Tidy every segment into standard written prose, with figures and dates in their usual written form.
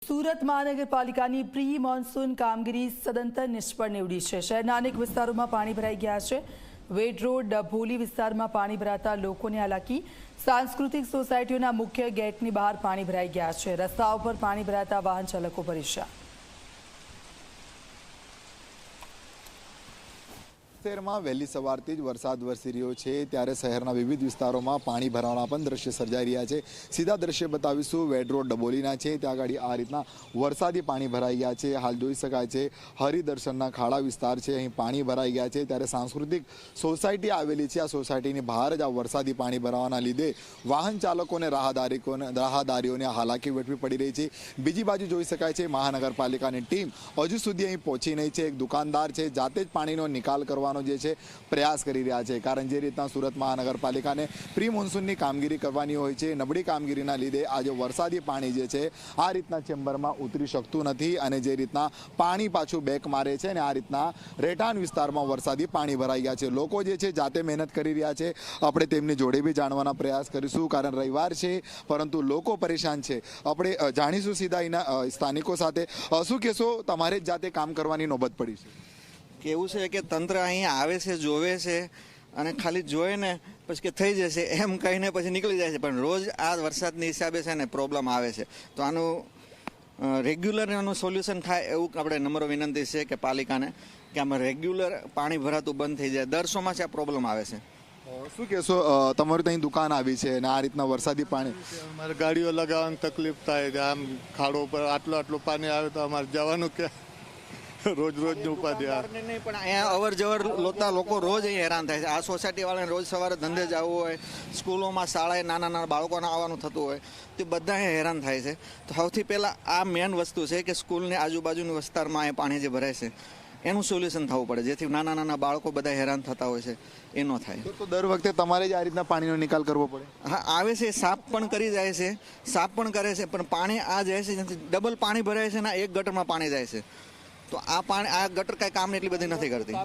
સુરત મહાનગરપાલિકાની pre monsoon કામગીરી સદંતર નિષ્ફળ નીવડી છે। શહેરના અનેક વિસ્તારોમાં પાણી ભરાઈ ગયા છે। વેડ રોડ ડભોલી વિસ્તારમાં પાણી ભરાતા લોકોને હાલાકી। સાંસ્કૃતિક સોસાયટીઓના મુખ્ય ગેટની બહાર પાણી ભરાઈ ગયા છે। રસ્તાઓ પર પાણી ભરાતા વાહન ચાલકો પરેશાન। શહેરમાં વહેલી સવારથી જ વરસાદ વરસી રહ્યો છે, ત્યારે શહેરના વિવિધ વિસ્તારોમાં પાણી ભરાવાના પણ દ્રશ્ય સર્જાઈ રહ્યા છે। સીધા દ્રશ્ય બતાવીશું વેડ રોડ ડબોલીના છે, ત્યાં આગળ આ રીતના વરસાદી પાણી ભરાઈ ગયા છે। હાલ જોઈ શકાય છે હરિદર્શનના ખાડા વિસ્તાર છે, અહીં પાણી ભરાઈ ગયા છે। ત્યારે સાંસ્કૃતિક સોસાયટી આવેલી છે, આ સોસાયટીની બહાર જ આ વરસાદી પાણી ભરાવાના લીધે વાહન ચાલકોને રાહદારીઓને હાલાકી વેઠવી પડી રહી છે। બીજી બાજુ જોઈ શકાય છે મહાનગરપાલિકાની ટીમ હજુ સુધી અહીં પહોંચી નહીં છે। એક દુકાનદાર છે જાતે જ પાણીનો નિકાલ કરવા જે છે પ્રયાસ કરી રહ્યા છે, કારણ જે રીતના સુરત મહાનગરપાલિકાને પ્રી મોન્સૂનની કામગીરી કરવાની હોય છે, નબળી કામગીરીના લીધે આજે વરસાદી પાણી જે છે આ રીતના ચેમ્બરમાં ઉતરી શકતું નથી અને જે રીતના પાણી પાછું બેક મારે છે અને આ રીતના રહેઠાણ વિસ્તારમાં વરસાદી પાણી ભરાઈ ગયા છે। લોકો જે છે જાતે મહેનત કરી રહ્યા છે। આપણે તેમની જોડે બી જાણવાના પ્રયાસ કરીશું, કારણ રવિવાર છે પરંતુ લોકો પરેશાન છે। આપણે જાણીશું સીધા એના સ્થાનિકો સાથે। શું કહેશો, તમારે જ જાતે કામ કરવાની નોબત પડી છે? કેવું છે કે તંત્ર અહીંયા આવે છે, જોવે છે અને ખાલી જોવે ને પછી કે થઈ જશે એમ કહીને પછી નીકળી જાય છે, પણ રોજ આ વરસાદની હિસાબે છે ને પ્રોબ્લેમ આવે છે। તો આનું રેગ્યુલર એનું સોલ્યુશન થાય એવું આપણે નમ્ર વિનંતી છે કે પાલિકાને કે આમાં રેગ્યુલર પાણી ભરાતું બંધ થઈ જાય। દર ચોમાસે આ પ્રોબ્લેમ આવે છે। શું કહેશો, તમારું ત્યાં દુકાન આવી છે અને આ રીતના વરસાદી પાણી અમારે ગાડીઓ લગાવવાની તકલીફ થાય છે। આમ ખાડો પર આટલું પાણી આવે તો અમારે જવાનું કે રોજ ઉપાધિ નહીં, પણ અહીંયા અવર જવર લોતા લોકો રોજ અહીં હેરાન થાય છે। આ સોસાયટી વાળાને રોજ સવારે ધંધે જવું હોય, સ્કૂલોમાં શાળાએ નાના બાળકોને આવવાનું થતું હોય, તે બધા અહીંયા હેરાન થાય છે। તો સૌથી પહેલાં આ મેન વસ્તુ છે કે સ્કૂલની આજુબાજુના વિસ્તારમાં અહીંયા પાણી જે ભરાય છે એનું સોલ્યુશન થવું પડે, જેથી નાના બાળકો બધા હેરાન થતા હોય છે એ ન થાય। તો દર વખતે તમારે જ આ રીતના પાણીનો નિકાલ કરવો પડે? હા, આવે છે, સાફ પણ કરી જાય છે, સાફ પણ કરે છે, પણ પાણી આ જાય છે ડબલ પાણી ભરાય છે ને એક ગટરમાં પાણી જાય છે। તો આ પાણી આ ગટર કઈ કામ એટલી બધી નથી કરતી,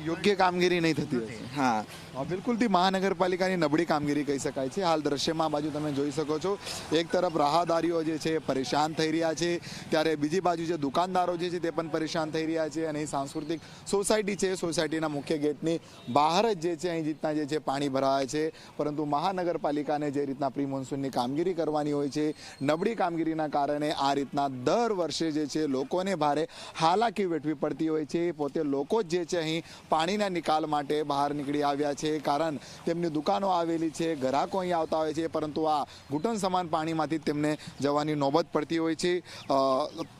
યોગ્ય કામગીરી નહીં થતી। હા, બિલકુલથી મહાનગરપાલિકાની નબળી કામગીરી કહી શકાય છે। હાલ દ્રશ્યમાં આ બાજુ તમે જોઈ શકો છો, એક તરફ રાહદારીઓ જે છે પરેશાન થઈ રહ્યા છે, ત્યારે બીજી બાજુ જે દુકાનદારો જે છે તે પણ પરેશાન થઈ રહ્યા છે। અને સાંસ્કૃતિક સોસાયટી છે, સોસાયટીના મુખ્ય ગેટની બહાર જ જે છે અહીં રીતના જે છે પાણી ભરાય છે, પરંતુ મહાનગરપાલિકાને જે રીતના પ્રી મોન્સૂનની કામગીરી કરવાની હોય છે, નબળી કામગીરીના કારણે આ રીતના દર વર્ષે જે છે લોકોને ભારે હાલાકી વેઠવી પડતી હોય છે। પોતે લોકો જ જે છે અહીં પાણીના નિકાલ માટે બહાર નીકળી આવ્યા છે, કારણ તેમની દુકાનો આવેલી છે, ગ્રાહકો અહીં આવતા હોય છે, પરંતુ આ ઘૂંટણ સમાન પાણીમાંથી તેમને જવાની નોબત પડતી હોય છે।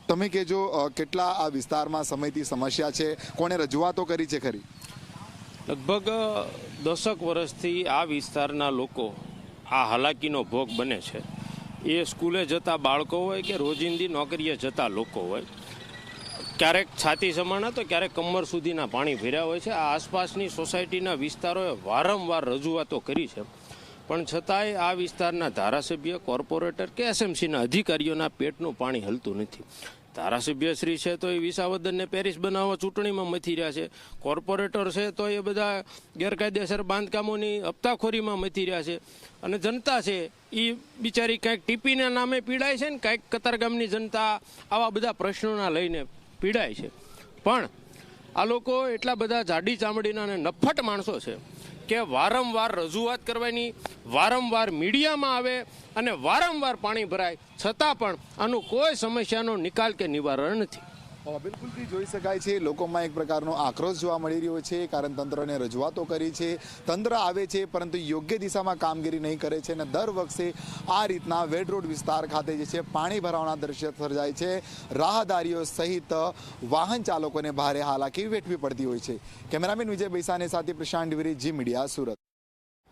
તમે કહેજો, કેટલા આ વિસ્તારમાં સમયથી સમસ્યા છે, કોને રજૂઆતો કરી છે ખરી? લગભગ 10 વર્ષથી આ વિસ્તારના લોકો આ હાલાકીનો ભોગ બને છે। એ સ્કૂલે જતા બાળકો હોય કે રોજિંદી નોકરીએ જતા લોકો હોય, ક્યારેક છાતી સમાણા તો ક્યારેક કમર સુધીના પાણી ભર્યા હોય છે। આ આસપાસની સોસાયટીના વિસ્તારોએ વારંવાર રજૂઆતો કરી છે, પણ છતાંય આ વિસ્તારના ધારાસભ્ય, કોર્પોરેટર કે એસએમસીના અધિકારીઓના પેટનું પાણી હલતું નથી। ધારાસભ્યશ્રી છે તો એ વિસાવદરને પેરિસ બનાવવા ચૂંટણીમાં મથી રહ્યા છે, કોર્પોરેટર છે તો એ બધા ગેરકાયદેસર બાંધકામોની હપ્તાખોરીમાં મથી રહ્યા છે, અને જનતા છે એ બિચારી કાંઈક ટીપીના નામે પીડાય છે ને કાંઈક કતારગામની જનતા આવા બધા પ્રશ્નોના લઈને પીડાય છે। પણ આ લોકો એટલા બધા જાડી ચામડીના અને નફ્ફટ માણસો છે કે વારંવાર રજૂઆત કરવાની, વારંવાર મીડિયામાં આવે અને વારંવાર પાણી ભરાય, છતાં પણ આનું કોઈ સમસ્યાનો નિકાલ કે નિવારણ નથી। બિલકુલથી જોઈ શકાય છે લોકોમાં એક પ્રકારનો આક્રોશ જોવા મળી રહ્યો છે, કારણ તંત્રને રજૂઆતો કરી છે, તંત્ર આવે છે પરંતુ યોગ્ય દિશામાં કામગીરી નહીં કરે છે, અને દર વખતે આ રીતના વેડ રોડ વિસ્તાર ખાતે જે છે પાણી ભરાવાના દ્રશ્ય સર્જાય છે। રાહદારીઓ સહિત વાહન ચાલકોને ભારે હાલાકી વેઠવી પડતી હોય છે। કેમેરામેન વિજય બૈસાને સાથે પ્રશાંત દ્વિવેદી, જી મીડિયા, સુરત।